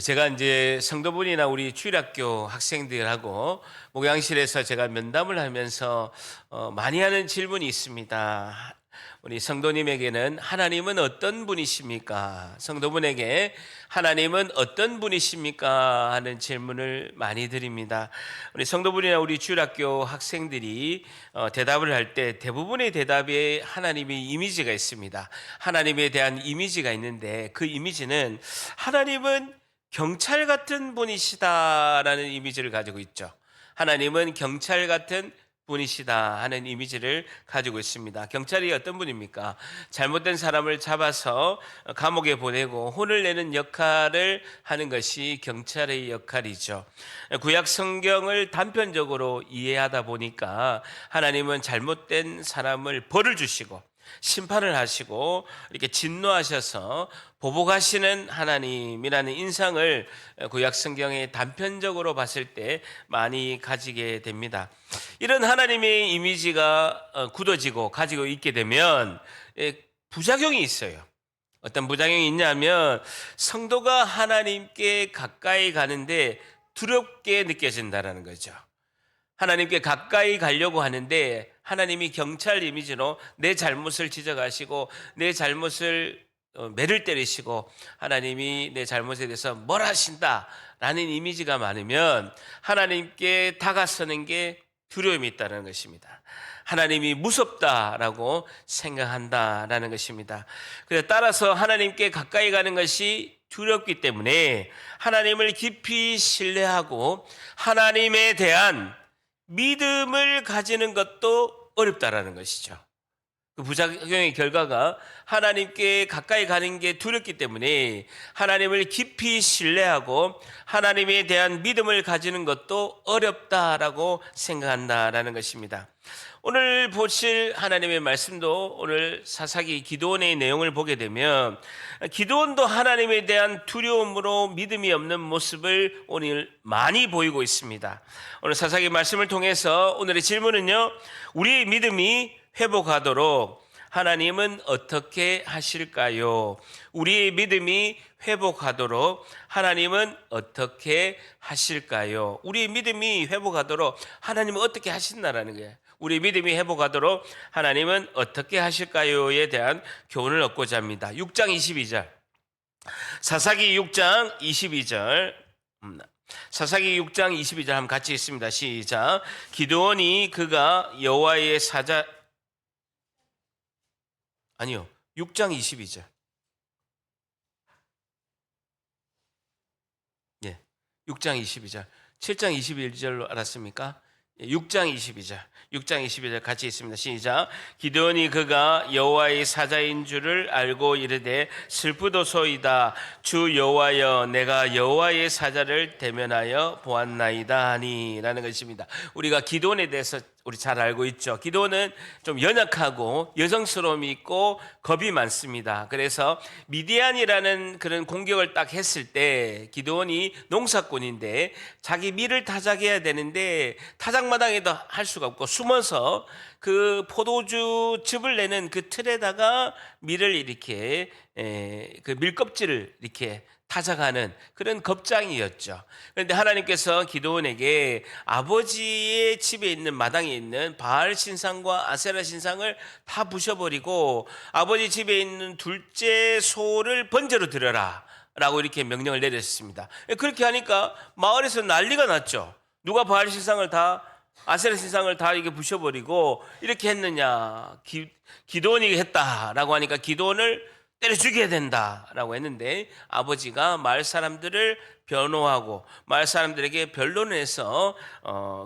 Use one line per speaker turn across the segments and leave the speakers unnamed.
제가 이제 성도분이나 우리 주일학교 학생들하고 목양실에서 제가 면담을 하면서 많이 하는 질문이 있습니다. 우리 성도님에게는 하나님은 어떤 분이십니까? 성도분에게 하나님은 어떤 분이십니까? 하는 질문을 많이 드립니다. 우리 성도분이나 우리 주일학교 학생들이 대답을 할 때 대부분의 대답에 하나님의 이미지가 있습니다. 하나님에 대한 이미지가 있는데 그 이미지는 하나님은 경찰 같은 분이시다라는 이미지를 가지고 있죠. 하나님은 경찰 같은 분이시다 하는 이미지를 가지고 있습니다. 경찰이 어떤 분입니까? 잘못된 사람을 잡아서 감옥에 보내고 혼을 내는 역할을 하는 것이 경찰의 역할이죠. 구약 성경을 단편적으로 이해하다 보니까 하나님은 잘못된 사람을 벌을 주시고 심판을 하시고 이렇게 진노하셔서 보복하시는 하나님이라는 인상을 구약 성경에 단편적으로 봤을 때 많이 가지게 됩니다. 이런 하나님의 이미지가 굳어지고 가지고 있게 되면 부작용이 있어요. 어떤 부작용이 있냐면 성도가 하나님께 가까이 가는데 두렵게 느껴진다는 거죠. 하나님께 가까이 가려고 하는데 하나님이 경찰 이미지로 내 잘못을 지적하시고 내 잘못을 매를 때리시고 하나님이 내 잘못에 대해서 뭘 하신다라는 이미지가 많으면 하나님께 다가서는 게 두려움이 있다는 것입니다. 하나님이 무섭다라고 생각한다라는 것입니다. 그래서 따라서 하나님께 가까이 가는 것이 두렵기 때문에 하나님을 깊이 신뢰하고 하나님에 대한 믿음을 가지는 것도 어렵다라는 것이죠. 그 부작용의 결과가 하나님께 가까이 가는 게 두렵기 때문에 하나님을 깊이 신뢰하고 하나님에 대한 믿음을 가지는 것도 어렵다라고 생각한다라는 것입니다. 오늘 보실 하나님의 말씀도 오늘 사사기 기드온의 내용을 보게 되면 기드온도 하나님에 대한 두려움으로 믿음이 없는 모습을 오늘 많이 보이고 있습니다. 오늘 사사기 말씀을 통해서 오늘의 질문은요, 우리의 믿음이 회복하도록 하나님은 어떻게 하실까요? 우리의 믿음이 회복하도록 하나님은 어떻게 하실까요? 우리의 믿음이 회복하도록 하나님은 어떻게 하신다라는 거예요. 우리 믿음이 회복하도록 하나님은 어떻게 하실까요에 대한 교훈을 얻고자 합니다. 6장 22절. 사사기 6장 22절. 사사기 6장 22절 한번 같이 읽습니다. 시작. 기드온이 그가 여호와의 사자 아니요. 6장 22절. 예. 6장 22절. 7장 21절로 알았습니까? 6장 22절. 6장 22절 같이 있습니다. 시작. 기드온이 그가 여호와의 사자인 줄을 알고 이르되 슬프도소이다. 주 여호와여, 내가 여호와의 사자를 대면하여 보았나이다 하니라는 것입니다. 우리가 기드온에 대해서 우리 잘 알고 있죠. 기드온은 좀 연약하고 여성스러움이 있고 겁이 많습니다. 그래서 미디안이라는 그런 공격을 딱 했을 때 기드온이 농사꾼인데 자기 밀을 타작해야 되는데 타작마당에도 할 수가 없고 숨어서 그 포도주 즙을 내는 그 틀에다가 밀을 이렇게 그 밀껍질을 이렇게 타작하는 그런 겁장이었죠. 그런데 하나님께서 기드온에게 아버지의 집에 있는 마당에 있는 바알 신상과 아세라 신상을 다 부셔버리고 아버지 집에 있는 둘째 소를 번제로 드려라 라고 이렇게 명령을 내렸습니다. 그렇게 하니까 마을에서 난리가 났죠. 누가 바알 신상을 다 아세라 신상을 다 이게 부셔버리고 이렇게 했느냐, 기드온이 했다라고 하니까 기드온을 때려 죽여야 된다라고 했는데 아버지가 마을 사람들을 변호하고 마을 사람들에게 변론을 해서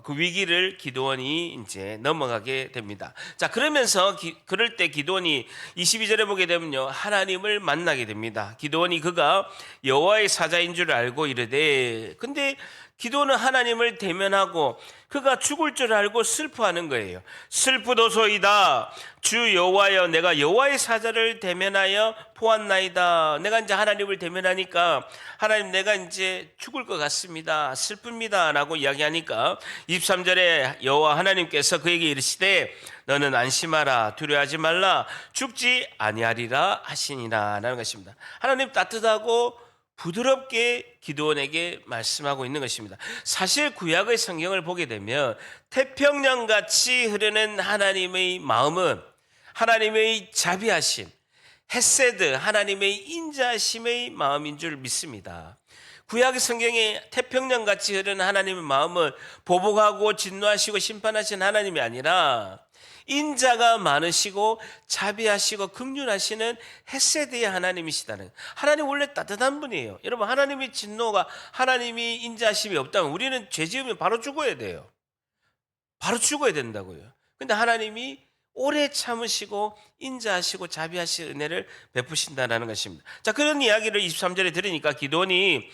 그 위기를 기드온이 이제 넘어가게 됩니다. 자, 그러면서 그럴 때 기드온이 22절에 보게 되면요, 하나님을 만나게 됩니다. 기드온이 그가 여호와의 사자인 줄 알고 이르되, 근데 기드온은 하나님을 대면하고 그가 죽을 줄 알고 슬퍼하는 거예요. 슬프도소이다. 주 여호와여, 내가 여호와의 사자를 대면하여 보았나이다. 내가 이제 하나님을 대면하니까 하나님, 내가 이제 죽을 것 같습니다. 슬픕니다. 라고 이야기하니까 23절에 여호와 하나님께서 그에게 이르시되 너는 안심하라, 두려워하지 말라, 죽지 아니하리라 하시니라 라는 것입니다. 하나님 따뜻하고 부드럽게 기드온에게 말씀하고 있는 것입니다. 사실 구약의 성경을 보게 되면 태평양같이 흐르는 하나님의 마음은 하나님의 자비하심, 헤세드, 하나님의 인자심의 마음인 줄 믿습니다. 구약의 성경에 태평양같이 흐르는 하나님의 마음은 보복하고 진노하시고 심판하신 하나님이 아니라 인자가 많으시고 자비하시고 긍휼하시는 헤세드의 하나님이시다는, 하나님 원래 따뜻한 분이에요. 여러분, 하나님의 진노가, 하나님이 인자하심이 없다면 우리는 죄 지으면 바로 죽어야 돼요. 바로 죽어야 된다고요. 근데 하나님이 오래 참으시고 인자하시고 자비하신 은혜를 베푸신다는 것입니다. 자, 그런 이야기를 23절에 들으니까 기드온이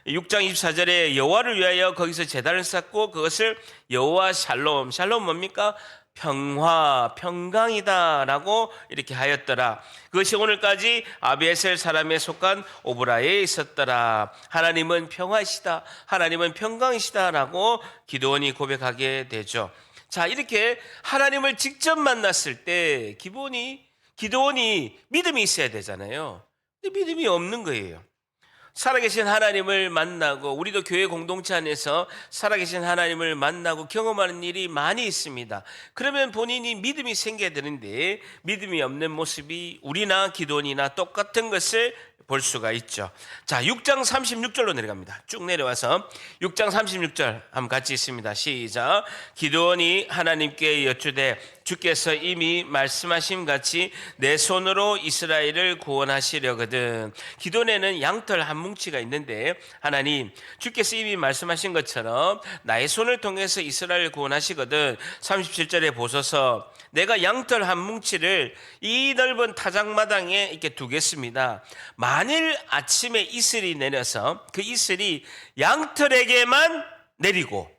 6장 24절에 여호와를 위하여 거기서 제단을 쌓고 그것을 여호와 샬롬, 샬롬 뭡니까? 평화, 평강이다라고 이렇게 하였더라. 그것이 오늘까지 아비에셀 사람에 속한 오브라에 있었더라. 하나님은 평화이시다, 하나님은 평강이시다라고 기드온이 고백하게 되죠. 자, 이렇게 하나님을 직접 만났을 때 기드온이 믿음이 있어야 되잖아요. 근데 믿음이 없는 거예요. 살아계신 하나님을 만나고, 우리도 교회 공동체 안에서 살아계신 하나님을 만나고 경험하는 일이 많이 있습니다. 그러면 본인이 믿음이 생겨야 되는데 믿음이 없는 모습이 우리나 기드온이나 똑같은 것을 볼 수가 있죠. 자, 6장 36절로 내려갑니다. 쭉 내려와서 6장 36절 한번 같이 있습니다. 시작. 기드온이 하나님께 여쭈되 주께서 이미 말씀하신 같이 내 손으로 이스라엘을 구원하시려거든. 기드온에는 양털 한 뭉치가 있는데, 하나님 주께서 이미 말씀하신 것처럼 나의 손을 통해서 이스라엘을 구원하시거든. 37절에 보소서, 내가 양털 한 뭉치를 이 넓은 타작마당에 이렇게 두겠습니다. 만일 아침에 이슬이 내려서 그 이슬이 양털에게만 내리고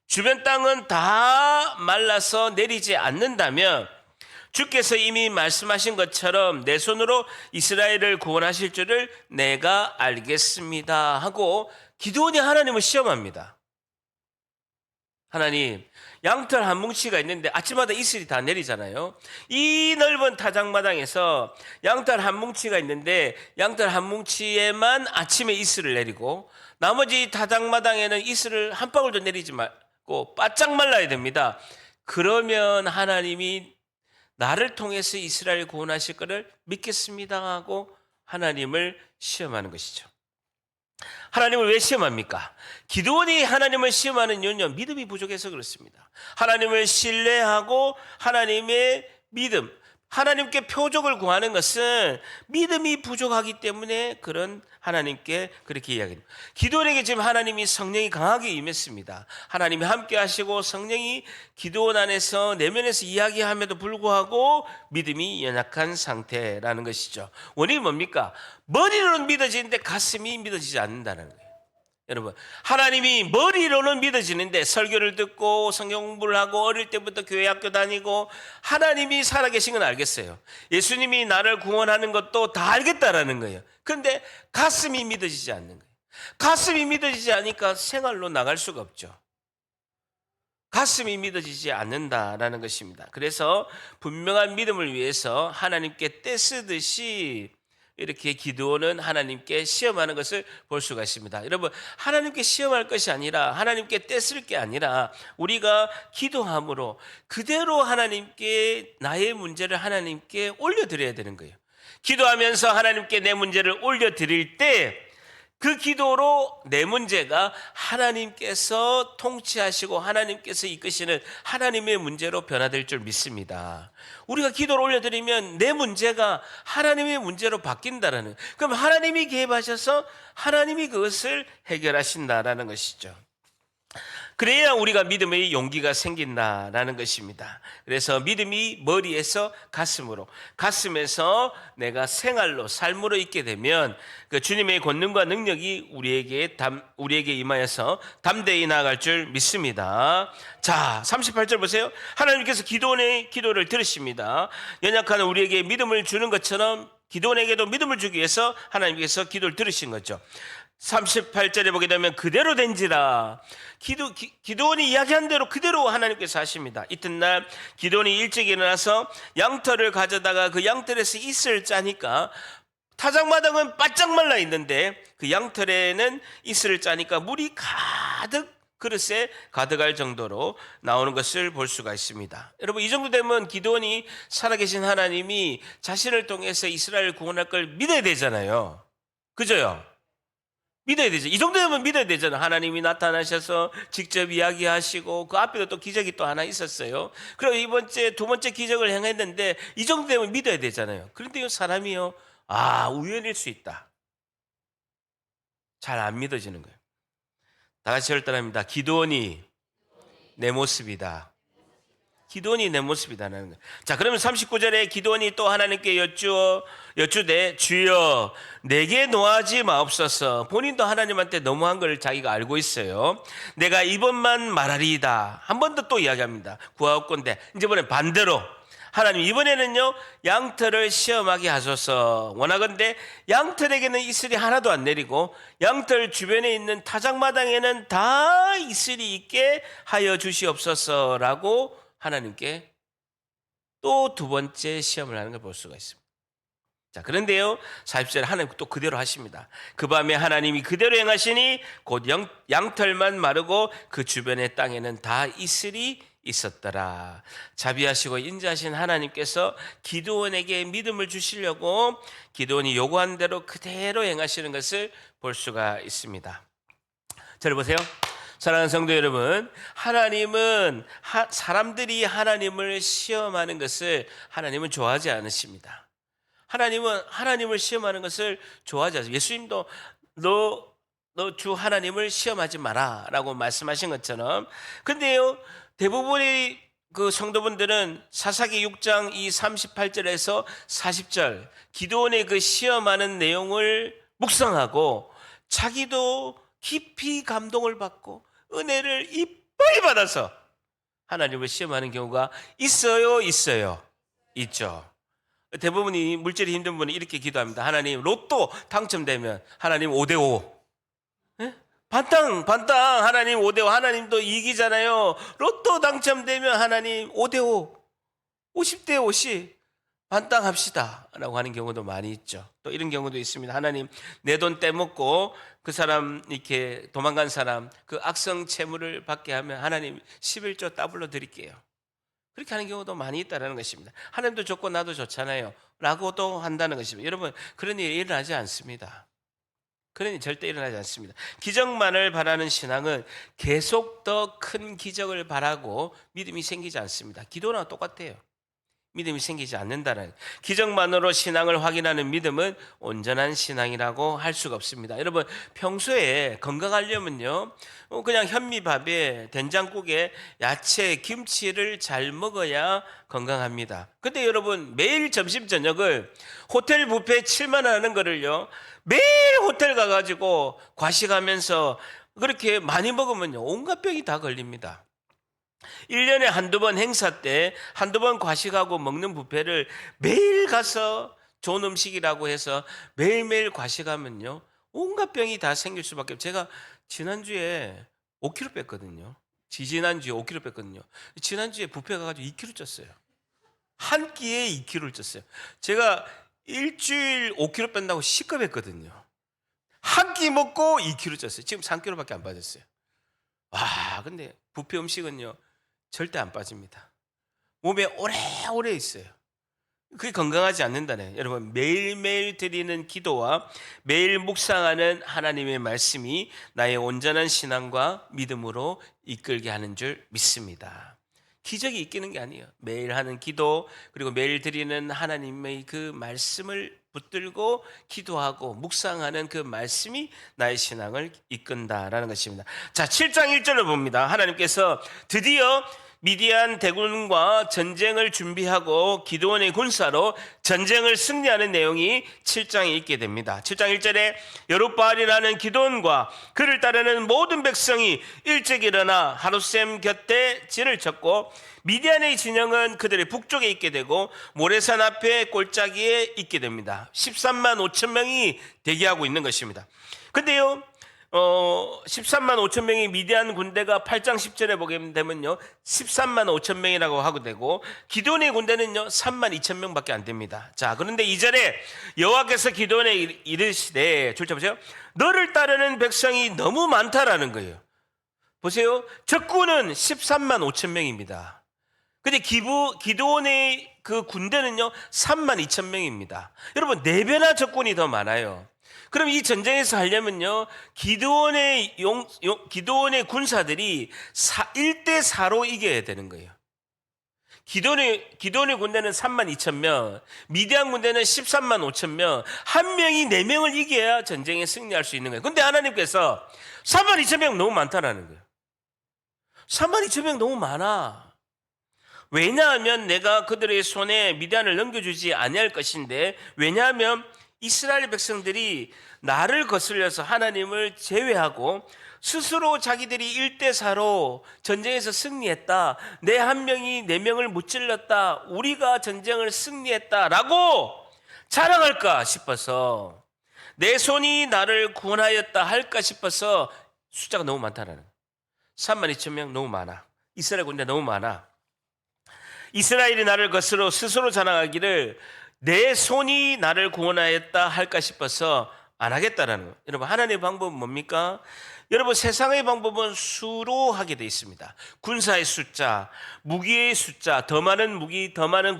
주변 땅은 다 말라서 내리지 않는다면 주께서 이미 말씀하신 것처럼 내 손으로 이스라엘을 구원하실 줄을 내가 알겠습니다 하고 기드온이 하나님을 시험합니다. 하나님, 양털 한 뭉치가 있는데 아침마다 이슬이 다 내리잖아요. 이 넓은 타작마당에서 양털 한 뭉치가 있는데 양털 한 뭉치에만 아침에 이슬을 내리고 나머지 타작마당에는 이슬을 한 방울도 내리지 말고 바짝 말라야 됩니다. 그러면 하나님이 나를 통해서 이스라엘 구원하실 것을 믿겠습니다 하고 하나님을 시험하는 것이죠. 하나님을 왜 시험합니까? 기드온이 하나님을 시험하는 이유는 믿음이 부족해서 그렇습니다. 하나님을 신뢰하고 하나님의 믿음, 하나님께 표적을 구하는 것은 믿음이 부족하기 때문에 그런 하나님께 그렇게 이야기합니다. 기드온에게 지금 하나님이 성령이 강하게 임했습니다. 하나님이 함께 하시고 성령이 기드온 안에서 내면에서 이야기함에도 불구하고 믿음이 연약한 상태라는 것이죠. 원인이 뭡니까? 머리로는 믿어지는데 가슴이 믿어지지 않는다는 거예요. 여러분, 하나님이 머리로는 믿어지는데 설교를 듣고 성경 공부를 하고 어릴 때부터 교회 학교 다니고 하나님이 살아계신 건 알겠어요. 예수님이 나를 구원하는 것도 다 알겠다라는 거예요. 그런데 가슴이 믿어지지 않는 거예요. 가슴이 믿어지지 않으니까 생활로 나갈 수가 없죠. 가슴이 믿어지지 않는다라는 것입니다. 그래서 분명한 믿음을 위해서 하나님께 떼쓰듯이 이렇게 기드온은 하나님께 시험하는 것을 볼 수가 있습니다. 여러분, 하나님께 시험할 것이 아니라 하나님께 떼쓸 게 아니라 우리가 기도함으로 그대로 하나님께 나의 문제를 하나님께 올려드려야 되는 거예요. 기도하면서 하나님께 내 문제를 올려드릴 때 그 기도로 내 문제가 하나님께서 통치하시고 하나님께서 이끄시는 하나님의 문제로 변화될 줄 믿습니다. 우리가 기도를 올려드리면 내 문제가 하나님의 문제로 바뀐다라는, 그럼 하나님이 개입하셔서 하나님이 그것을 해결하신다라는 것이죠. 그래야 우리가 믿음의 용기가 생긴다라는 것입니다. 그래서 믿음이 머리에서 가슴으로, 가슴에서 내가 생활로, 삶으로 있게 되면 그 주님의 권능과 능력이 우리에게 임하여서 담대히 나아갈 줄 믿습니다. 자, 38절 보세요. 하나님께서 기드온의 기도를 들으십니다. 연약한 우리에게 믿음을 주는 것처럼 기드온에게도 믿음을 주기 위해서 하나님께서 기도를 들으신 거죠. 38절에 보게 되면 그대로 된지라, 기드온이 이야기한 대로 그대로 하나님께서 하십니다. 이튿날 기드온이 일찍 일어나서 양털을 가져다가 그 양털에서 이슬을 짜니까 타작마당은 바짝 말라 있는데 그 양털에는 이슬을 짜니까 물이 가득 그릇에 가득할 정도로 나오는 것을 볼 수가 있습니다. 여러분, 이 정도 되면 기드온이 살아계신 하나님이 자신을 통해서 이스라엘을 구원할 걸 믿어야 되잖아요. 그죠요? 믿어야 되죠. 이 정도 되면 믿어야 되잖아요. 하나님이 나타나셔서 직접 이야기하시고 그 앞에도 또 기적이 또 하나 있었어요. 그리고 두 번째 기적을 행했는데 이 정도 되면 믿어야 되잖아요. 그런데 이 사람이요, 우연일 수 있다. 잘 안 믿어지는 거예요. 다 같이 절단합니다. 기드온이 내 모습이다. 기드온이 내 모습이다라는 거예요. 자, 그러면 39절에 기드온이 또 하나님께 여쭈되 주여 내게 노하지 마옵소서. 본인도 하나님한테 너무한 걸 자기가 알고 있어요. 내가 이번만 말하리이다. 한 번 더 또 이야기합니다. 구하옵건대. 이번엔 반대로 하나님, 이번에는요 양털을 시험하게 하소서. 원하건대 양털에게는 이슬이 하나도 안 내리고 양털 주변에 있는 타작마당에는 다 이슬이 있게 하여 주시옵소서라고 하나님께 또 두 번째 시험을 하는 걸 볼 수가 있습니다. 자, 그런데요 40절에 하나님 또 그대로 하십니다. 그 밤에 하나님이 그대로 행하시니 곧 양털만 마르고 그 주변의 땅에는 다 이슬이 있었더라. 자비하시고 인자하신 하나님께서 기드온에게 믿음을 주시려고 기드온이 요구한 대로 그대로 행하시는 것을 볼 수가 있습니다. 저를 보세요. 사랑하는 성도 여러분, 하나님은 사람들이 하나님을 시험하는 것을 하나님은 좋아하지 않으십니다. 하나님은 하나님을 시험하는 것을 좋아하지 않습니다. 예수님도 너 주 하나님을 시험하지 마라 라고 말씀하신 것처럼, 근데요 대부분의 그 성도분들은 사사기 6장 이 38절에서 40절 기드온의 그 시험하는 내용을 묵상하고 자기도 깊이 감동을 받고 은혜를 이빠이 받아서 하나님을 시험하는 경우가 있어요? 있죠. 대부분이 물질이 힘든 분이 이렇게 기도합니다. 하나님, 로또 당첨되면 하나님 5대5. 반땅 하나님 5대5. 하나님도 이기잖아요. 로또 당첨되면 하나님 5대5, 50대50 반땅 합시다 라고 하는 경우도 많이 있죠. 또 이런 경우도 있습니다. 하나님, 내 돈 떼먹고 그 사람 이렇게 도망간 사람 그 악성 채무를 받게 하면 하나님 11조 더블로 드릴게요. 그렇게 하는 경우도 많이 있다는 것입니다. 하나님도 좋고 나도 좋잖아요 라고도 한다는 것입니다. 여러분, 그런 일이 일어나지 않습니다. 그런 일이 절대 일어나지 않습니다. 기적만을 바라는 신앙은 계속 더 큰 기적을 바라고 믿음이 생기지 않습니다. 기도랑 똑같아요. 믿음이 생기지 않는다는, 기적만으로 신앙을 확인하는 믿음은 온전한 신앙이라고 할 수가 없습니다. 여러분, 평소에 건강하려면요 그냥 현미밥에 된장국에 야채, 김치를 잘 먹어야 건강합니다. 근데 여러분, 매일 점심 저녁을 호텔 뷔페 7만 원 하는 거를요 매일 호텔 가가지고 과식하면서 그렇게 많이 먹으면요 온갖 병이 다 걸립니다. 1년에 한두 번 행사 때 한두 번 과식하고 먹는 뷔페를 매일 가서 좋은 음식이라고 해서 매일매일 과식하면요 온갖 병이 다 생길 수밖에 없어요. 제가 지난주에 5kg 뺐거든요. 지지난주에 5kg 뺐거든요. 지난주에 뷔페 가가지고 2kg 쪘어요. 한 끼에 2kg를 쪘어요. 제가 일주일 5kg 뺀다고 시급했거든요. 한 끼 먹고 2kg 쪘어요. 지금 3kg밖에 안 빠졌어요. 근데 뷔페 음식은요 절대 안 빠집니다. 몸에 오래오래 있어요. 그게 건강하지 않는다네. 여러분, 매일매일 드리는 기도와 매일 묵상하는 하나님의 말씀이 나의 온전한 신앙과 믿음으로 이끌게 하는 줄 믿습니다. 기적이 있기는 게 아니에요. 매일 하는 기도, 그리고 매일 드리는 하나님의 그 말씀을 붙들고 기도하고 묵상하는 그 말씀이 나의 신앙을 이끈다라는 것입니다. 자, 7장 1절을 봅니다. 하나님께서 드디어 미디안 대군과 전쟁을 준비하고 기드온의 군사로 전쟁을 승리하는 내용이 7장에 있게 됩니다. 7장 1절에 여룻바알이라는 기드온과 그를 따르는 모든 백성이 일찍 일어나 하룻샘 곁에 진을 쳤고 미디안의 진영은 그들의 북쪽에 있게 되고 모래산 앞에 골짜기에 있게 됩니다. 13만 5천 명이 대기하고 있는 것입니다. 근데요 13만 5천 명이 미디안 군대가 8장 10절에 보게 되면요 13만 5천 명이라고 하고 되고 기드온의 군대는요 3만 2천 명밖에 안 됩니다. 자, 그런데 2절에 여호와께서 기드온에 이르시되 보세요. 너를 따르는 백성이 너무 많다라는 거예요. 보세요. 적군은 13만 5천 명입니다. 근데 기드온의 그 군대는요 3만 2천 명입니다. 여러분 4배나 적군이 더 많아요. 그럼 이 전쟁에서 하려면요 기드온의 군사들이 1대 4로 이겨야 되는 거예요. 기드온의 군대는 3만 2천 명, 미디안 군대는 13만 5천 명, 한 명이 4명을 이겨야 전쟁에 승리할 수 있는 거예요. 근데 하나님께서 3만 2천 명 너무 많다라는 거예요. 3만 2천 명 너무 많아. 왜냐하면 내가 그들의 손에 미디안을 넘겨주지 아니할 것인데, 왜냐하면 이스라엘 백성들이 나를 거슬려서 하나님을 제외하고 스스로 자기들이 1대 4로 전쟁에서 승리했다. 내 한 명이 4명을 무찔렀다. 우리가 전쟁을 승리했다라고 자랑할까 싶어서, 내 손이 나를 구원하였다 할까 싶어서 숫자가 너무 많다는 거예요. 3만 2천 명 너무 많아. 이스라엘 군대 너무 많아. 이스라엘이 나를 거스러 스스로 자랑하기를 내 손이 나를 구원하였다 할까 싶어서 안 하겠다라는 거예요. 여러분, 하나님의 방법은 뭡니까? 여러분, 세상의 방법은 수로 하게 돼 있습니다. 군사의 숫자, 무기의 숫자, 더 많은 무기, 더 많은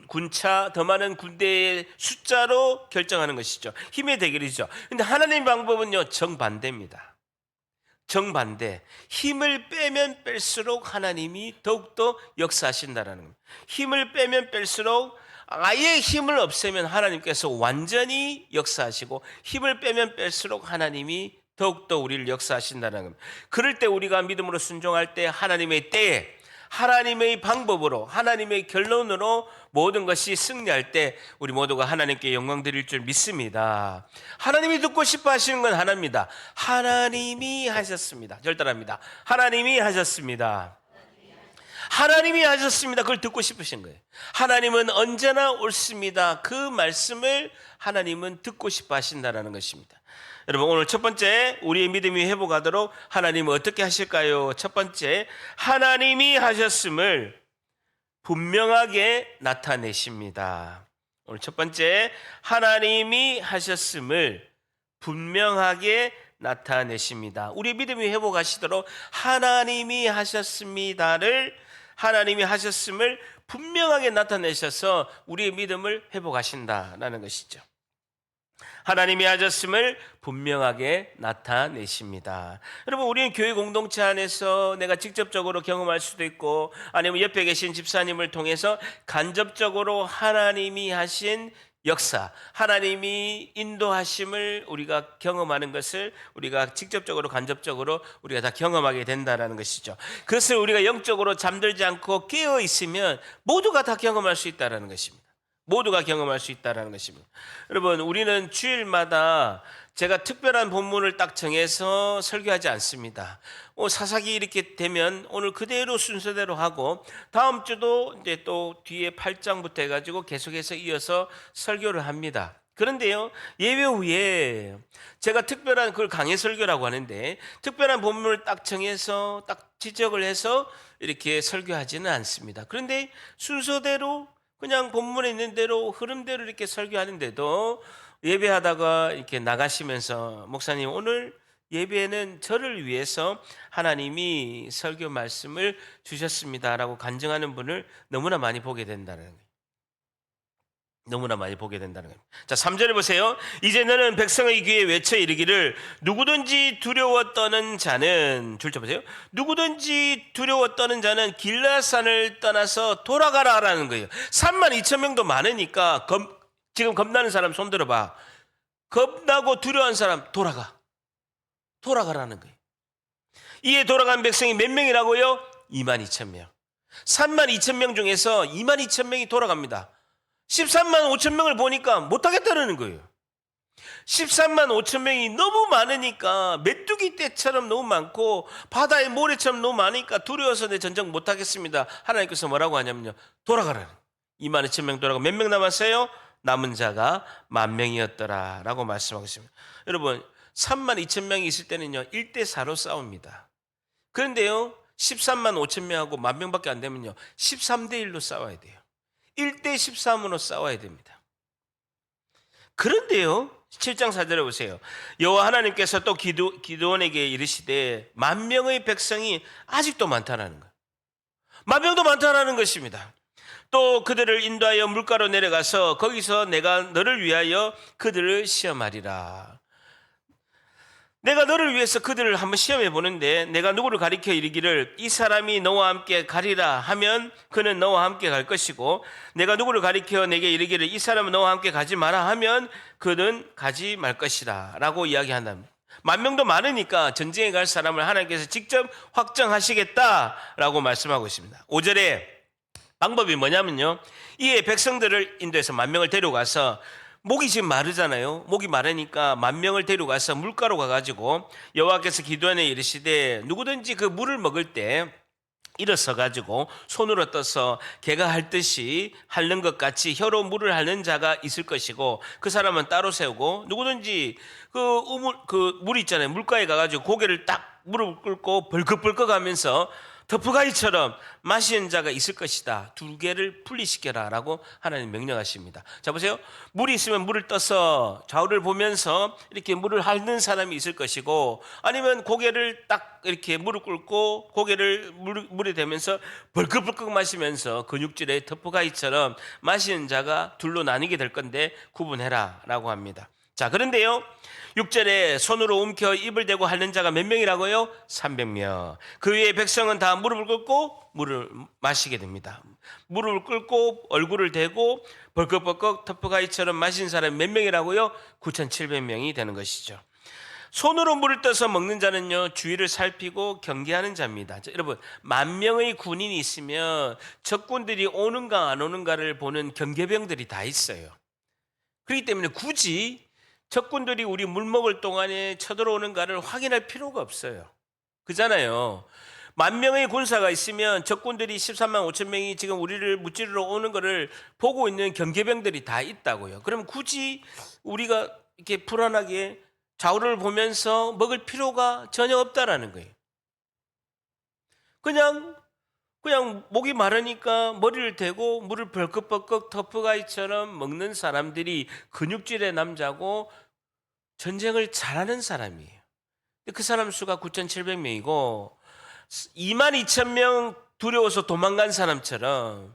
군차, 더 많은 군대의 숫자로 결정하는 것이죠. 힘의 대결이죠. 근데 하나님의 방법은요 정반대입니다. 정반대. 힘을 빼면 뺄수록 하나님이 더욱더 역사하신다는 겁니다. 힘을 빼면 뺄수록, 아예 힘을 없애면 하나님께서 완전히 역사하시고, 힘을 빼면 뺄수록 하나님이 더욱더 우리를 역사하신다는 겁니다. 그럴 때 우리가 믿음으로 순종할 때 하나님의 때에, 하나님의 방법으로, 하나님의 결론으로 모든 것이 승리할 때 우리 모두가 하나님께 영광 드릴 줄 믿습니다. 하나님이 듣고 싶어 하시는 건 하나입니다. 하나님이 하셨습니다. 절단합니다. 하나님이 하셨습니다. 하나님이 하셨습니다. 그걸 듣고 싶으신 거예요. 하나님은 언제나 옳습니다. 그 말씀을 하나님은 듣고 싶어 하신다는 것입니다. 여러분, 오늘 첫 번째, 우리의 믿음이 회복하도록 하나님은 어떻게 하실까요? 첫 번째, 하나님이 하셨음을 분명하게 나타내십니다. 오늘 첫 번째, 하나님이 하셨음을 분명하게 나타내십니다. 우리의 믿음이 회복하시도록 하나님이 하셨습니다를, 하나님이 하셨음을 분명하게 나타내셔서 우리의 믿음을 회복하신다라는 것이죠. 하나님이 하셨음을 분명하게 나타내십니다. 여러분, 우리는 교회 공동체 안에서 내가 직접적으로 경험할 수도 있고, 아니면 옆에 계신 집사님을 통해서 간접적으로 하나님이 하신 역사, 하나님이 인도하심을 우리가 경험하는 것을 우리가 직접적으로 간접적으로 우리가 다 경험하게 된다는 것이죠. 그것을 우리가 영적으로 잠들지 않고 깨어 있으면 모두가 다 경험할 수 있다는 것입니다. 모두가 경험할 수 있다는 것입니다. 여러분, 우리는 주일마다 제가 특별한 본문을 딱 정해서 설교하지 않습니다. 사사기 이렇게 되면 오늘 그대로 순서대로 하고, 다음 주도 이제 또 뒤에 8장부터 해가지고 계속해서 이어서 설교를 합니다. 그런데요, 예배 후에 제가 특별한, 그걸 강해 설교라고 하는데, 특별한 본문을 딱 정해서 딱 지적을 해서 이렇게 설교하지는 않습니다. 그런데 순서대로 그냥 본문에 있는 대로 흐름대로 이렇게 설교하는데도, 예배하다가 이렇게 나가시면서 목사님, 오늘 예배에는 저를 위해서 하나님이 설교 말씀을 주셨습니다라고 간증하는 분을 너무나 많이 보게 된다는 거예요. 너무나 많이 보게 된다는 거예요. 자, 3절에 보세요. 이제 너는 백성의 귀에 외쳐 이르기를 누구든지 두려워 떠는 자는, 줄쳐 보세요. 누구든지 두려워 떠는 자는 길라산을 떠나서 돌아가라라는 거예요. 3만 2천 명도 많으니까 지금 겁나는 사람 손 들어봐. 겁나고 두려워한 사람 돌아가라는 거예요. 이에 돌아간 백성이 몇 명이라고요? 2만 2천 명. 3만 2천 명 중에서 2만 2천 명이 돌아갑니다. 13만 5천 명을 보니까 못하겠다는 거예요. 13만 5천 명이 너무 많으니까, 메뚜기 떼처럼 너무 많고 바다의 모래처럼 너무 많으니까 두려워서 내 전쟁 못하겠습니다. 하나님께서 뭐라고 하냐면요, 돌아가라는. 2만 2천 명 돌아가고 몇 명 남았어요? 남은 자가 10,000명이었더라 라고 말씀하고 있습니다. 여러분, 3만 2천 명이 있을 때는요 1대 4로 싸웁니다. 그런데요 13만 5천 명하고 10,000명밖에 안 되면요 13대 1로 싸워야 돼요. 1대 13으로 싸워야 됩니다. 그런데요 7장 4절에 보세요. 여호와 하나님께서 또 기드온에게 이르시되 10,000명의 백성이 아직도 많다라는 거예요. 10,000명도 많다라는 것입니다. 또 그들을 인도하여 물가로 내려가서 거기서 내가 너를 위하여 그들을 시험하리라. 내가 너를 위해서 그들을 한번 시험해 보는데 내가 누구를 가리켜 이르기를 이 사람이 너와 함께 가리라 하면 그는 너와 함께 갈 것이고 내가 누구를 가리켜 내게 이르기를 이 사람은 너와 함께 가지 마라 하면 그는 가지 말 것이라 라고 이야기한답니다. 10,000명도 많으니까 전쟁에 갈 사람을 하나님께서 직접 확정하시겠다라고 말씀하고 있습니다. 5절에 방법이 뭐냐면요 이에 백성들을 인도해서 10,000명을 데려가서 목이 지금 마르잖아요. 목이 마르니까 10,000명을 데려가서 물가로 가가지고 여호와께서 기드온에 이르시되 누구든지 그 물을 먹을 때 일어서 가지고 손으로 떠서 개가 핥듯이 핥는 것 같이 혀로 물을 핥는 자가 있을 것이고 그 사람은 따로 세우고 누구든지 그 물 있잖아요. 물가에 가가지고 고개를 딱 무릎 꿇고 벌컥벌컥 하면서 터프가이처럼 마시는 자가 있을 것이다. 2개를 분리시켜라 라고 하나님 명령하십니다. 자 보세요. 물이 있으면 물을 떠서 좌우를 보면서 이렇게 물을 핥는 사람이 있을 것이고 아니면 고개를 딱 이렇게 무릎 꿇고 고개를 물에 대면서 벌컥벌컥 마시면서 근육질의 터프가이처럼 마시는 자가 둘로 나뉘게 될 건데 구분해라 라고 합니다. 자 그런데요 6절에 손으로 움켜 입을 대고 핥는 자가 몇 명이라고요? 300명. 그 위에 백성은 다 무릎을 꿇고 물을 마시게 됩니다. 무릎을 꿇고 얼굴을 대고 벌컥벌컥 터프가이처럼 마신 사람이 몇 명이라고요? 9,700명이 되는 것이죠. 손으로 물을 떠서 먹는 자는요 주위를 살피고 경계하는 자입니다. 자, 여러분 10,000명의 군인이 있으면 적군들이 오는가 안 오는가를 보는 경계병들이 다 있어요. 그렇기 때문에 굳이 적군들이 우리 물 먹을 동안에 쳐들어오는가를 확인할 필요가 없어요. 그잖아요. 10,000명의 군사가 있으면 적군들이 13만 5천 명이 지금 우리를 무찌르러 오는 것을 보고 있는 경계병들이 다 있다고요. 그럼 굳이 우리가 이렇게 불안하게 좌우를 보면서 먹을 필요가 전혀 없다라는 거예요. 그냥 목이 마르니까 머리를 대고 물을 벌컥벌컥 터프가이처럼 먹는 사람들이 근육질의 남자고 전쟁을 잘하는 사람이에요. 그 사람 수가 9,700명이고 22,000명 두려워서 도망간 사람처럼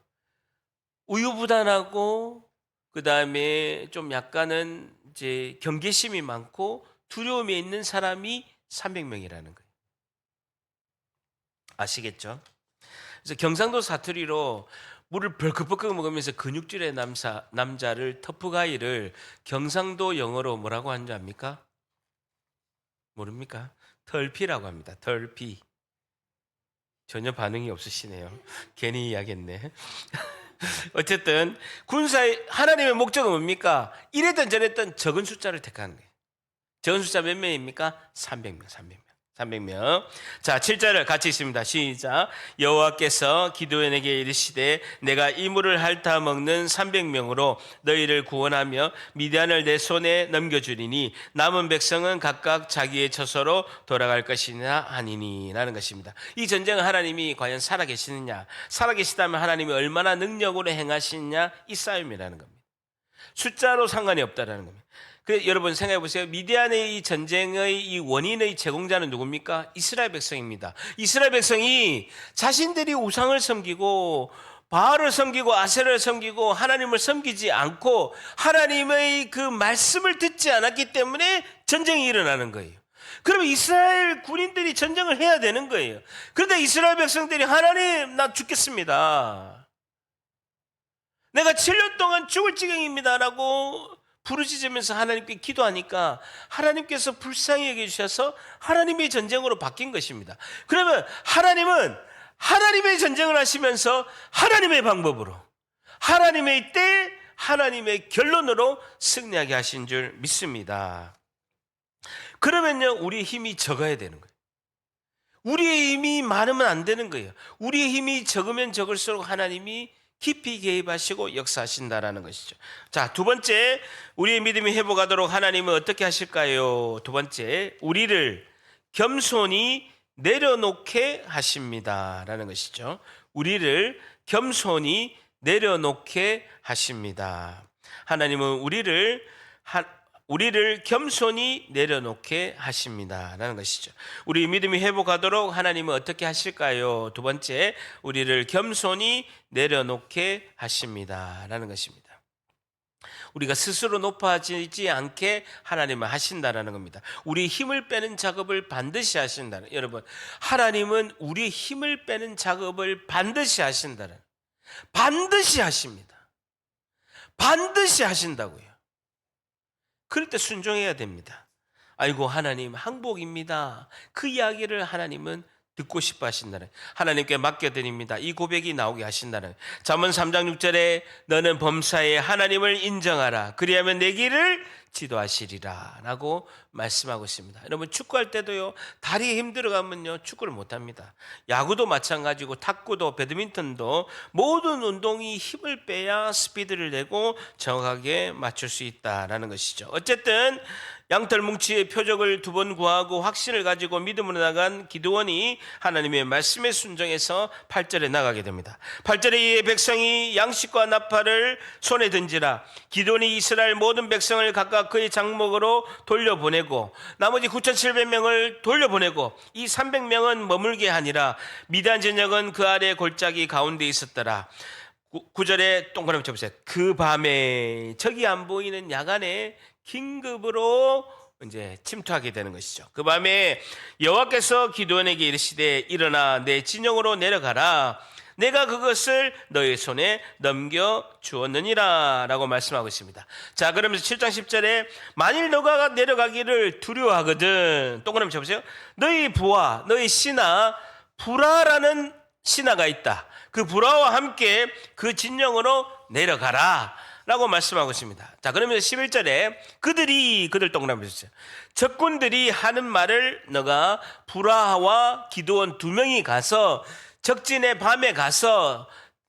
우유부단하고 그 다음에 좀 약간은 이제 경계심이 많고 두려움이 있는 사람이 300명이라는 거예요. 아시겠죠? 그래서 경상도 사투리로 물을 벌컥벌컥 먹으면서 근육질의 남자를 터프가이를 경상도 영어로 뭐라고 하는 줄 압니까? 모릅니까? 털피라고 합니다. 털피. 전혀 반응이 없으시네요. 괜히 이야기했네. 어쨌든 군사의 하나님의 목적은 뭡니까? 이랬든 저랬든 적은 숫자를 택하는 거예요. 적은 숫자 몇 명입니까? 300명. 자, 7절을 같이 읽습니다. 시작. 여호와께서 기드온에게 이르시되 내가 이 물을 핥아 먹는 300명으로 너희를 구원하며 미디안을 내 손에 넘겨주리니 남은 백성은 각각 자기의 처소로 돌아갈 것이냐 하니니 라는 것입니다. 이 전쟁은 하나님이 과연 살아계시느냐, 살아계시다면 하나님이 얼마나 능력으로 행하시느냐, 이 싸움이라는 겁니다. 숫자로 상관이 없다라는 겁니다. 여러분 생각해 보세요. 미디안의 이 전쟁의 이 원인의 제공자는 누굽니까? 이스라엘 백성입니다. 이스라엘 백성이 자신들이 우상을 섬기고 바알을 섬기고 아세라를 섬기고 하나님을 섬기지 않고 하나님의 그 말씀을 듣지 않았기 때문에 전쟁이 일어나는 거예요. 그러면 이스라엘 군인들이 전쟁을 해야 되는 거예요. 그런데 이스라엘 백성들이 하나님 나 죽겠습니다. 내가 7년 동안 죽을 지경입니다라고 부르짖으면서 하나님께 기도하니까 하나님께서 불쌍히 여겨주셔서 하나님의 전쟁으로 바뀐 것입니다. 그러면 하나님은 하나님의 전쟁을 하시면서 하나님의 방법으로 하나님의 때 하나님의 결론으로 승리하게 하신 줄 믿습니다. 그러면요 우리의 힘이 적어야 되는 거예요. 우리의 힘이 많으면 안 되는 거예요. 우리의 힘이 적으면 적을수록 하나님이 깊이 개입하시고 역사하신다라는 것이죠. 자, 두 번째, 우리의 믿음이 회복하도록 하나님은 어떻게 하실까요? 두 번째, 우리를 겸손히 내려놓게 하십니다라는 것이죠. 우리를 겸손히 내려놓게 하십니다. 하나님은 우리를 겸손히 내려놓게 하십니다라는 것이죠. 우리 믿음이 회복하도록 하나님은 어떻게 하실까요? 두 번째, 우리를 겸손히 내려놓게 하십니다라는 것입니다. 우리가 스스로 높아지지 않게 하나님은 하신다라는 겁니다. 우리 힘을 빼는 작업을 반드시 하신다는, 여러분, 하나님은 우리 힘을 빼는 작업을 반드시 하신다는, 반드시 하십니다. 반드시 하신다고요. 그럴 때 순종해야 됩니다. 아이고, 하나님 항복입니다. 그 이야기를 하나님은 듣고 싶어 하신다는, 하나님께 맡겨드립니다. 이 고백이 나오게 하신다는. 잠언 3장 6절에 너는 범사에 하나님을 인정하라. 그리하면 내 길을 지도하시리라 라고 말씀하고 있습니다. 여러분, 축구할 때도요, 다리에 힘들어가면요 축구를 못합니다. 야구도 마찬가지고 탁구도 배드민턴도 모든 운동이 힘을 빼야 스피드를 내고 정확하게 맞출 수 있다라는 것이죠. 어쨌든 양털뭉치의 표적을 두 번 구하고 확신을 가지고 믿음으로 나간 기드온이 하나님의 말씀에 순종해서 8절에 나가게 됩니다. 8절에 이 백성이 양식과 나팔을 손에 든지라. 기드온이 이스라엘 모든 백성을 각각 그의 장목으로 돌려보내고 나머지 9,700명을 돌려보내고 이 300명은 머물게 하니라. 미디안 전역은 그 아래 골짜기 가운데 있었더라. 9절에 동그라미 쳐보세요. 그 밤에, 저기 안 보이는 야간에 긴급으로 이제 침투하게 되는 것이죠. 그 밤에 여호와께서 기드온에게 이르시되 일어나 내 진영으로 내려가라. 내가 그것을 너의 손에 넘겨 주었느니라 라고 말씀하고 있습니다. 자, 그러면서 7장 10절에 만일 너가 내려가기를 두려워하거든, 동그라미 쳐보세요. 너희 부하, 너희 신하 브라라는 신하가 있다. 그 브라와 함께 그 진영으로 내려가라 라고 말씀하고 있습니다. 자, 그러면 11절에 그들 동그라미 주세요. 적군들이 하는 말을 너가 브라와 기드온 두 명이 가서 적진의 밤에 가서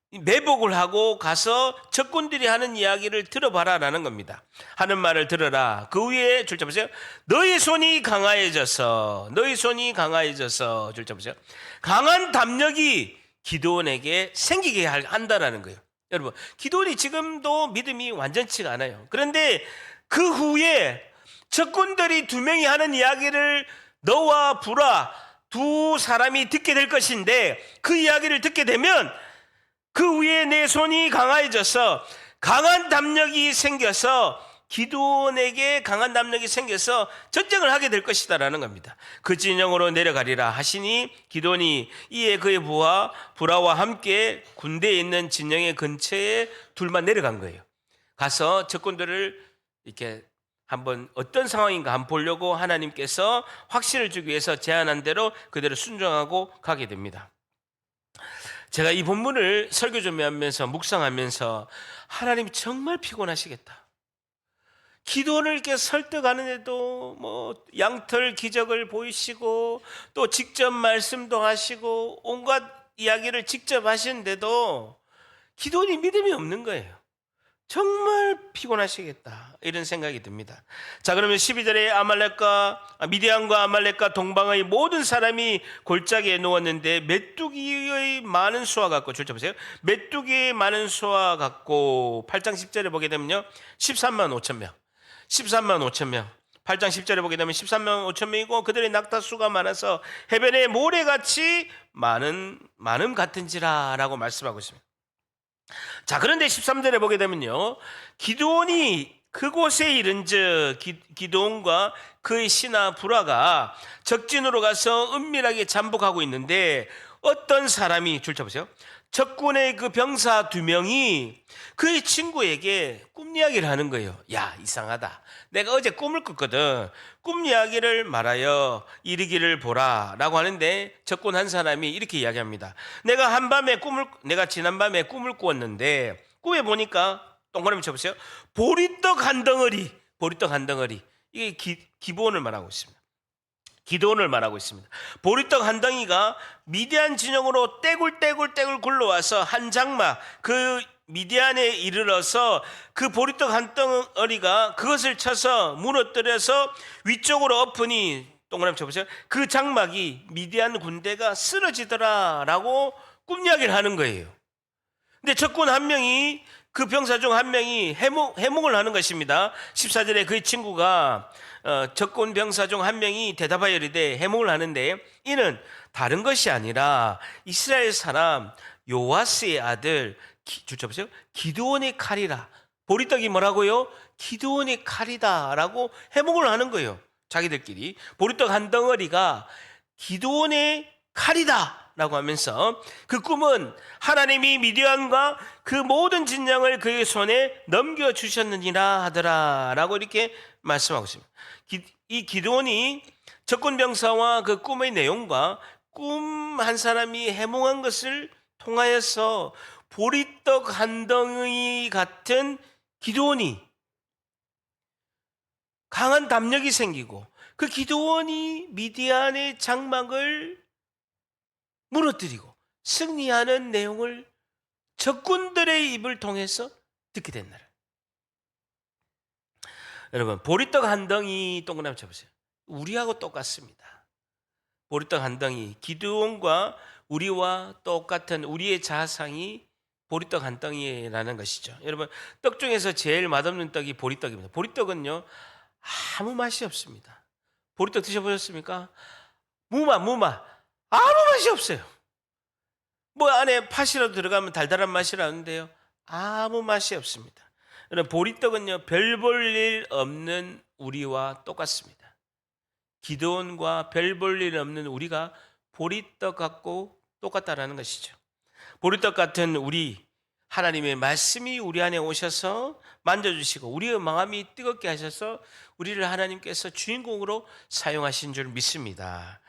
매복을 하고 가서 적군들이 하는 이야기를 들어봐라 라는 겁니다. 하는 말을 들어라. 그 위에 줄자 보세요. 너희 손이 강화해져서 줄자 보세요. 강한 담력이 기드온에게 생기게 한다라는 거예요. 여러분, 기드온이 지금도 믿음이 완전치가 않아요. 그런데 그 후에 적군들이 두 명이 하는 이야기를 너와 브라 두 사람이 듣게 될 것인데, 그 이야기를 듣게 되면 그 위에 내 손이 강화해져서 강한 담력이 생겨서 기드온에게 강한 담력이 생겨서 전쟁을 하게 될 것이다라는 겁니다. 그 진영으로 내려가리라 하시니 기드온이 이에 그의 부하 브라와 함께 군대에 있는 진영의 근처에 둘만 내려간 거예요. 가서 적군들을 이렇게 한번 어떤 상황인가 한번 보려고 하나님께서 확신을 주기 위해서 제안한 대로 그대로 순종하고 가게 됩니다. 제가 이 본문을 설교 준비하면서 묵상하면서 하나님 정말 피곤하시겠다. 기도를 이렇게 설득하는데도 뭐 양털 기적을 보이시고 또 직접 말씀도 하시고 온갖 이야기를 직접 하시는데도 기도는 믿음이 없는 거예요. 정말 피곤하시겠다 이런 생각이 듭니다. 자, 그러면 12절에 미디안과 아말렉과 동방의 모든 사람이 골짜기에 누웠는데 메뚜기의 많은 수와 같고, 줄자 보세요. 메뚜기의 많은 수와 같고, 8장 10절에 보게 되면요 13만 5천 명 8장 10절에 보게 되면 13만 5천 명이고 그들의 낙타수가 많아서 해변의 모래같이 많음 같은지라 라고 말씀하고 있습니다. 자, 그런데 13절에 보게 되면요 기드온이 그곳에 이른즉 기드온과 그의 신하 브라가 적진으로 가서 은밀하게 잠복하고 있는데 어떤 사람이, 줄자 보세요, 적군의 그 병사 두 명이 그의 친구에게 꿈 이야기를 하는 거예요. 야, 이상하다. 내가 어제 꿈을 꿨거든. 꿈 이야기를 말하여 이르기를 보라 라고 하는데 적군 한 사람이 이렇게 이야기합니다. 내가 지난밤에 꿈을 꾸었는데 꿈에 보니까 동그라미 쳐보세요. 보리떡 한 덩어리. 이게 기브온을 말하고 있습니다. 기드온을 말하고 있습니다. 보리떡 한 덩이가 미디안 진영으로 떼굴떼굴 굴러와서 한 장막 그 미디안에 이르러서 그 보리떡 한 덩어리가 그것을 쳐서 무너뜨려서 위쪽으로 엎으니 동그라미 쳐보세요. 그 장막이 미디안 군대가 쓰러지더라라고 꿈 이야기를 하는 거예요. 근데 적군 한 명이 그 병사 중 한 명이 해몽을 하는 것입니다. 14절에 그 친구가 적군 병사 중 한 명이 대답하여 이르되 해몽을 하는데 이는 다른 것이 아니라 이스라엘 사람 요아스의 아들 줄쳐 보세요. 기드온의 칼이라. 보리떡이 뭐라고요? 기드온의 칼이다라고 해몽을 하는 거예요. 자기들끼리 보리떡 한 덩어리가 기드온의 칼이다라고 하면서 그 꿈은 하나님이 미디안과 그 모든 진영을 그의 손에 넘겨주셨느니라 하더라라고 이렇게 말씀하고 있습니다. 이 기드온이 적군 병사와 그 꿈의 내용과 꿈 한 사람이 해몽한 것을 통하여서 보리떡 한 덩이 같은 기드온이 강한 담력이 생기고 그 기드온이 미디안의 장막을 무너뜨리고 승리하는 내용을 적군들의 입을 통해서 듣게 된다. 여러분, 보리떡 한 덩이 동그라미 쳐보세요. 우리하고 똑같습니다. 보리떡 한 덩이, 기드온과 우리와 똑같은 우리의 자상이 보리떡 한 덩이라는 것이죠. 여러분, 떡 중에서 제일 맛없는 떡이 보리떡입니다. 보리떡은요 아무 맛이 없습니다. 보리떡 드셔보셨습니까? 무맛 아무 맛이 없어요. 뭐 안에 팥이라도 들어가면 달달한 맛이 나는데요 아무 맛이 없습니다. 여러분, 보리떡은요 별 볼 일 없는 우리와 똑같습니다. 기드온과 별 볼 일 없는 우리가 보리떡 같고 똑같다라는 것이죠. 보리떡 같은 우리, 하나님의 말씀이 우리 안에 오셔서 만져주시고 우리의 마음이 뜨겁게 하셔서 우리를 하나님께서 주인공으로 사용하신 줄 믿습니다.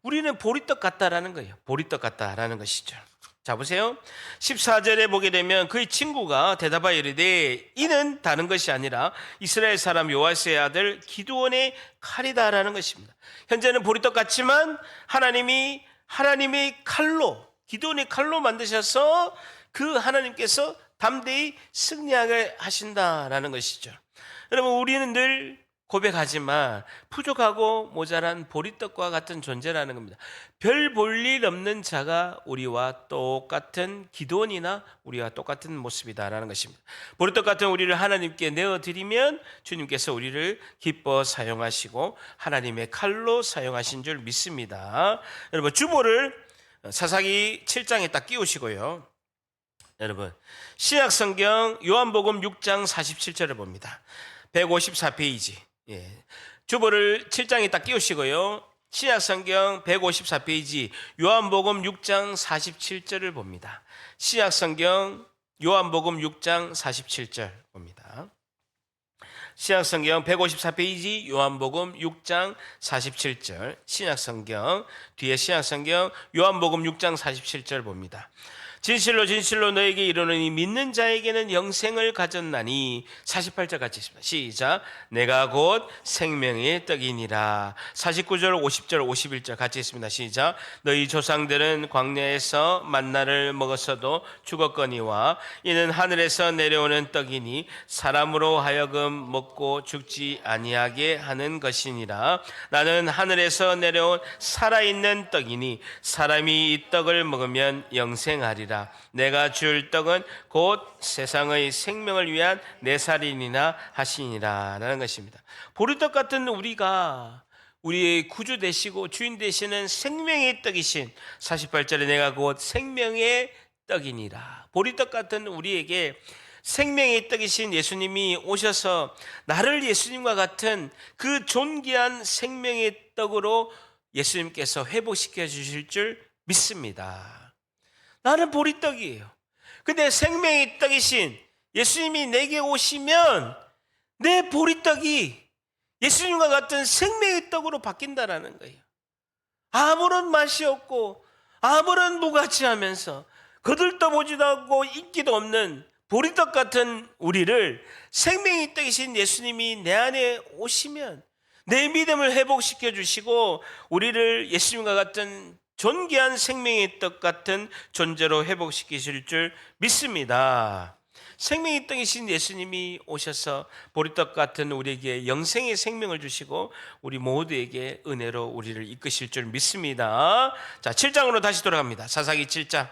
우리는 보리떡 같다라는 거예요. 보리떡 같다라는 것이죠. 자, 보세요. 14절에 보게 되면 그의 친구가 대답하여 이르되 이는 다른 것이 아니라 이스라엘 사람 요아스의 아들 기드온의 칼이다라는 것입니다. 현재는 보리떡 같지만 하나님의 칼로, 기드온의 칼로 만드셔서 그 하나님께서 담대히 승리하게 하신다라는 것이죠. 여러분, 우리는 늘 고백하지만 부족하고 모자란 보리떡과 같은 존재라는 겁니다. 별 볼 일 없는 자가 우리와 똑같은 기드온이나 우리와 똑같은 모습이다라는 것입니다. 보리떡 같은 우리를 하나님께 내어드리면 주님께서 우리를 기뻐 사용하시고 하나님의 칼로 사용하신 줄 믿습니다. 여러분, 주보를 사사기 7장에 딱 끼우시고요. 여러분, 신약성경 요한복음 6장 47절을 봅니다. 154페이지. 주보를 7장에 딱 끼우시고요. 신약성경 154페이지 요한복음 6장 47절을 봅니다. 신약성경 요한복음 6장 47절 봅니다. 신약성경 154페이지 요한복음 6장 47절, 신약성경 뒤에 신약성경 요한복음 6장 47절 봅니다. 진실로 진실로 너에게 이르노니 믿는 자에게는 영생을 가졌나니. 48절 같이 있습니다. 시작. 내가 곧 생명의 떡이니라. 49절 50절 51절 같이 있습니다. 시작. 너희 조상들은 광야에서 만나를 먹었어도 죽었거니와 이는 하늘에서 내려오는 떡이니 사람으로 하여금 먹고 죽지 아니하게 하는 것이니라. 나는 하늘에서 내려온 살아있는 떡이니 사람이 이 떡을 먹으면 영생하리라. 내가 줄 떡은 곧 세상의 생명을 위한 내 살인이나 하시니라 라는 것입니다. 보리떡 같은 우리가 우리의 구주 되시고 주인 되시는 생명의 떡이신 48절에 내가 곧 생명의 떡이니라. 보리떡 같은 우리에게 생명의 떡이신 예수님이 오셔서 나를 예수님과 같은 그 존귀한 생명의 떡으로 예수님께서 회복시켜 주실 줄 믿습니다. 나는 보리떡이에요. 근데 생명의 떡이신 예수님이 내게 오시면 내 보리떡이 예수님과 같은 생명의 떡으로 바뀐다라는 거예요. 아무런 맛이 없고 아무런 무가치하면서 거들떠보지도 않고 인기도 없는 보리떡 같은 우리를 생명의 떡이신 예수님이 내 안에 오시면 내 믿음을 회복시켜 주시고 우리를 예수님과 같은 존귀한 생명의 떡 같은 존재로 회복시키실 줄 믿습니다. 생명의 떡이신 예수님이 오셔서 보리떡 같은 우리에게 영생의 생명을 주시고 우리 모두에게 은혜로 우리를 이끄실 줄 믿습니다. 자, 7장으로 다시 돌아갑니다. 사사기 7장.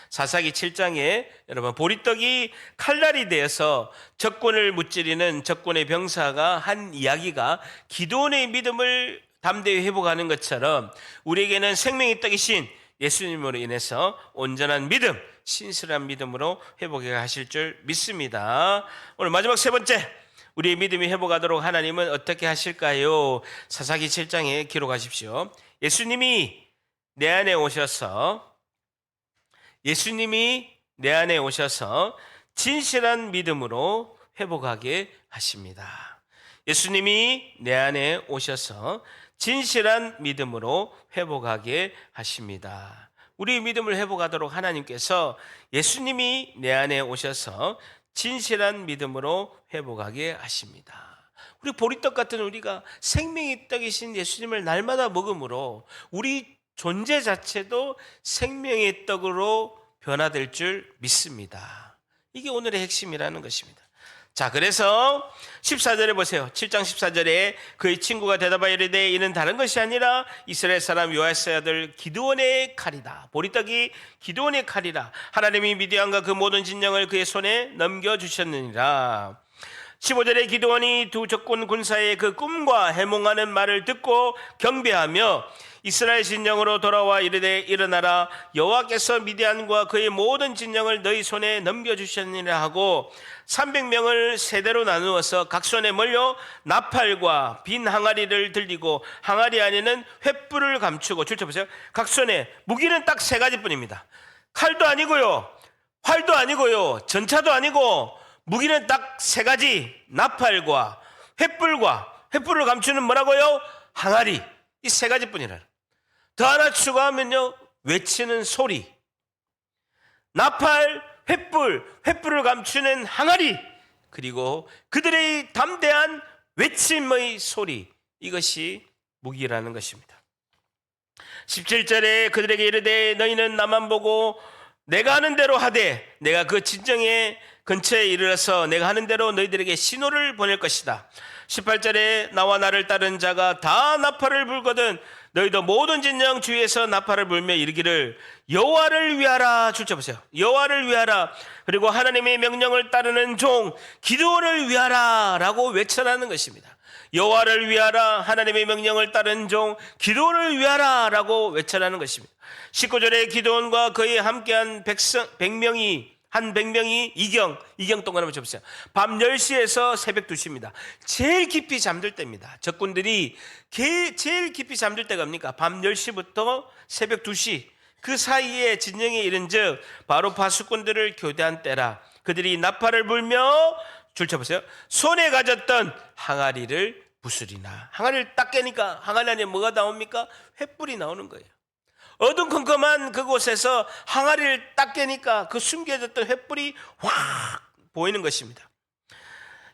사사기 7장에 여러분 보리떡이 칼날이 되어서 적군을 무찌르는 적군의 병사가 한 이야기가 기도원의 믿음을 담대히 회복하는 것처럼 우리에게는 생명의 떡이신 예수님으로 인해서 온전한 믿음, 신실한 믿음으로 회복해 하실 줄 믿습니다. 오늘 마지막 세 번째, 우리의 믿음이 회복하도록 하나님은 어떻게 하실까요? 사사기 7장에 기록하십시오. 예수님이 내 안에 오셔서 진실한 믿음으로 회복하게 하십니다. 예수님이 내 안에 오셔서 진실한 믿음으로 회복하게 하십니다. 우리 믿음을 회복하도록 하나님께서 예수님이 내 안에 오셔서 진실한 믿음으로 회복하게 하십니다. 우리 보리떡 같은 우리가 생명의 떡이신 예수님을 날마다 먹음으로 우리 존재 자체도 생명의 떡으로 변화될 줄 믿습니다. 이게 오늘의 핵심이라는 것입니다. 자, 그래서 14절에 보세요. 7장 14절에 그의 친구가 대답하여 이르되 이는 다른 것이 아니라 이스라엘 사람 요아스의 아들 기드온의 칼이다. 보리떡이 기드온의 칼이라. 하나님이 미디안과 그 모든 진영을 그의 손에 넘겨주셨느니라. 15절에 기드온이 두 적군 군사의 그 꿈과 해몽하는 말을 듣고 경배하며 이스라엘 진영으로 돌아와 이르되 일어나라, 여호와께서 미디안과 그의 모든 진영을 너희 손에 넘겨주셨느니라 하고 300명을 세대로 나누어서 각 손에 몰려 나팔과 빈 항아리를 들리고 항아리 안에는 횃불을 감추고, 줄쳐보세요. 각 손에 무기는 딱 세 가지뿐입니다. 칼도 아니고요, 활도 아니고요, 전차도 아니고 무기는 딱 세 가지. 나팔과 횃불을 감추는 뭐라고요? 항아리. 이 세 가지뿐이라. 더 하나 추가하면요, 외치는 소리. 나팔, 횃불을 감추는 항아리, 그리고 그들의 담대한 외침의 소리. 이것이 무기라는 것입니다. 17절에 그들에게 이르되 너희는 나만 보고 내가 하는 대로 하되 내가 그 진정의 근처에 이르러서 내가 하는 대로 너희들에게 신호를 보낼 것이다. 18절에 나와 나를 따른 자가 다 나팔을 불거든 너희도 모든 진영 주위에서 나팔을 불며 이르기를 여호와를 위하라. 줄쳐보세요. 여호와를 위하라. 그리고 하나님의 명령을 따르는 종 기드온을 위하라 라고 외쳐라는 것입니다. 여호와를 위하라, 하나님의 명령을 따른 종 기드온을 위하라 라고 외쳐라는 것입니다. 19절에 기드온과 그의 함께한 100명이 이경 동안 한번 쳐보세요. 밤 10시에서 새벽 2시입니다. 제일 깊이 잠들 때입니다. 적군들이 제일 깊이 잠들 때가 뭡니까? 밤 10시부터 새벽 2시 그 사이에 진영에 이른 즉 바로 파수꾼들을 교대한 때라. 그들이 나팔을 불며 줄쳐보세요. 손에 가졌던 항아리를 부수리나. 항아리를 딱 깨니까 항아리 안에 뭐가 나옵니까? 횃불이 나오는 거예요. 어두컴컴한 그곳에서 항아리를 딱 깨니까 그 숨겨졌던 횃불이 확 보이는 것입니다.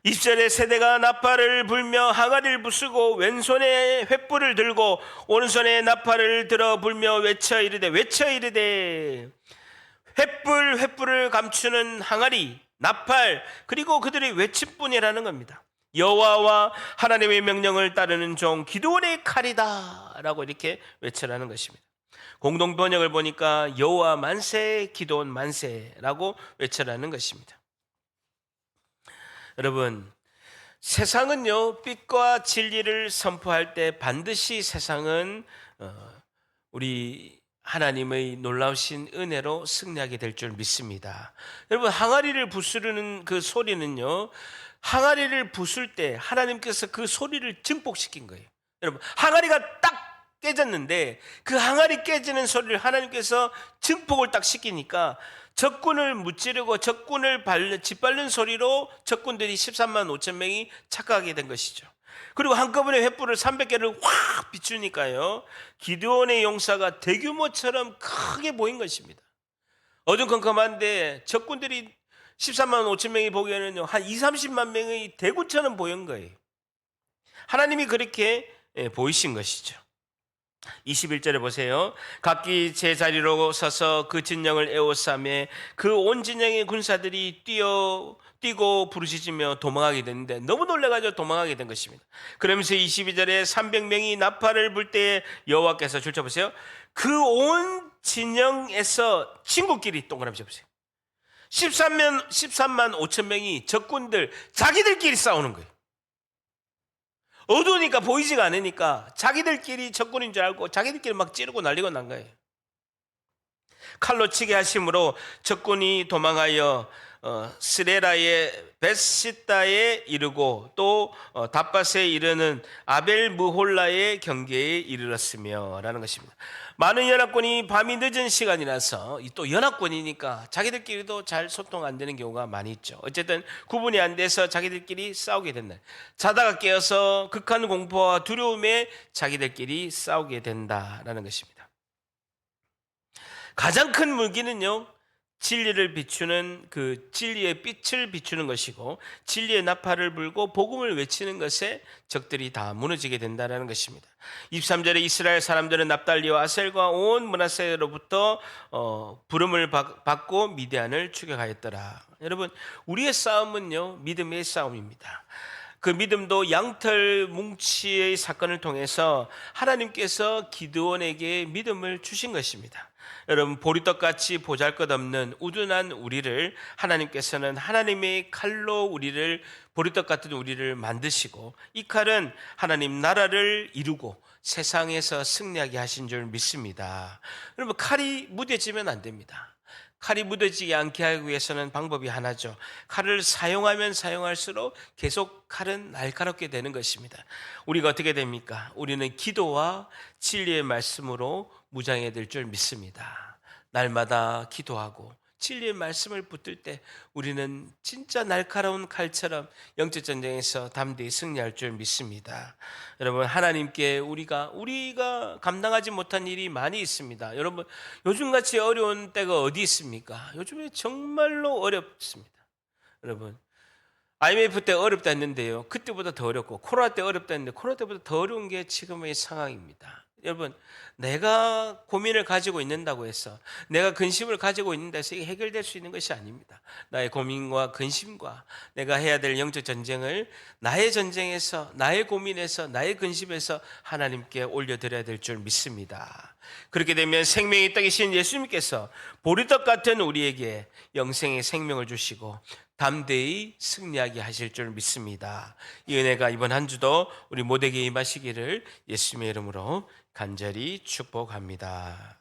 20절에 세대가 나팔을 불며 항아리를 부수고 왼손에 횃불을 들고 오른손에 나팔을 들어 불며 외쳐 이르되 횃불을 감추는 항아리, 나팔, 그리고 그들의 외침뿐이라는 겁니다. 여호와와 하나님의 명령을 따르는 종 기드온의 칼이다 라고 이렇게 외쳐라는 것입니다. 공동 번역을 보니까 여호와 만세, 기드온 만세라고 외쳐라는 것입니다. 여러분, 세상은요 빛과 진리를 선포할 때 반드시 세상은 우리 하나님의 놀라우신 은혜로 승리하게 될 줄 믿습니다. 여러분, 항아리를 부수르는 그 소리는요, 항아리를 부술 때 하나님께서 그 소리를 증폭시킨 거예요. 여러분, 항아리가 딱 깨졌는데 그 항아리 깨지는 소리를 하나님께서 증폭을 딱 시키니까 적군을 무찌르고 적군을 짓밟는 소리로 적군들이 13만 5천 명이 착각하게 된 것이죠. 그리고 한꺼번에 횃불을 300개를 확 비추니까요, 기드온의 용사가 대규모처럼 크게 보인 것입니다. 어두컴컴한데 적군들이 13만 5천 명이 보기에는요 한 20, 30만 명의 대군처럼 보인 거예요. 하나님이 그렇게 보이신 것이죠. 21절에 보세요. 각기 제자리로 서서 그 진영을 에워싸매 그 온 진영의 군사들이 뛰고 부르짖으며 도망하게 됐는데 너무 놀라가지고 도망하게 된 것입니다. 그러면서 22절에 300명이 나팔을 불 때에 여호와께서 줄쳐보세요. 그 온 진영에서 친구끼리 동그라미 쳐보세요. 13만 5천 명이 적군들 자기들끼리 싸우는 거예요. 어두우니까 보이지가 않으니까 자기들끼리 적군인 줄 알고 자기들끼리 막 찌르고 난리가 난 거예요. 칼로 치게 하심으로 적군이 도망하여 스레라의 베시다에 이르고 또 답밭에 이르는 아벨무홀라의 경계에 이르렀으며 라는 것입니다. 많은 연합군이 밤이 늦은 시간이라서 또 연합군이니까 자기들끼리도 잘 소통 안 되는 경우가 많이 있죠. 어쨌든 구분이 안 돼서 자기들끼리 싸우게 된다. 자다가 깨어서 극한 공포와 두려움에 자기들끼리 싸우게 된다라는 것입니다. 가장 큰 무기는요, 진리를 비추는 그 진리의 빛을 비추는 것이고 진리의 나팔을 불고 복음을 외치는 것에 적들이 다 무너지게 된다는 것입니다. 23절에 이스라엘 사람들은 납달리와 아셀과 온 므낫세로부터 부름을 받고 미디안을 추격하였더라. 여러분, 우리의 싸움은요, 믿음의 싸움입니다. 그 믿음도 양털 뭉치의 사건을 통해서 하나님께서 기드온에게 믿음을 주신 것입니다. 여러분, 보리떡같이 보잘것없는 우둔한 우리를 하나님께서는 하나님의 칼로 보리떡 같은 우리를 만드시고 이 칼은 하나님 나라를 이루고 세상에서 승리하게 하신 줄 믿습니다. 여러분, 칼이 무뎌지면 안 됩니다. 칼이 묻어지지 않게 하기 위해서는 방법이 하나죠. 칼을 사용하면 사용할수록 계속 칼은 날카롭게 되는 것입니다. 우리가 어떻게 됩니까? 우리는 기도와 진리의 말씀으로 무장해야 될 줄 믿습니다. 날마다 기도하고 진리의 말씀을 붙들 때 우리는 진짜 날카로운 칼처럼 영적 전쟁에서 담대히 승리할 줄 믿습니다. 여러분, 하나님께 우리가 감당하지 못한 일이 많이 있습니다. 여러분, 요즘같이 어려운 때가 어디 있습니까? 요즘에 정말로 어렵습니다. 여러분, IMF 때 어렵다 했는데요, 그때보다 더 어렵고 코로나 때 어렵다 했는데 코로나 때보다 더 어려운 게 지금의 상황입니다. 여러분, 내가 고민을 가지고 있는다고 해서 내가 근심을 가지고 있는다 해서 이게 해결될 수 있는 것이 아닙니다. 나의 고민과 근심과 내가 해야 될 영적 전쟁을 나의 전쟁에서, 나의 고민에서, 나의 근심에서 하나님께 올려드려야 될 줄 믿습니다. 그렇게 되면 생명의 떡이신 예수님께서 보리떡 같은 우리에게 영생의 생명을 주시고 담대히 승리하게 하실 줄 믿습니다. 이 은혜가 이번 한 주도 우리 모두에게 임하시기를 예수님의 이름으로 간절히 축복합니다.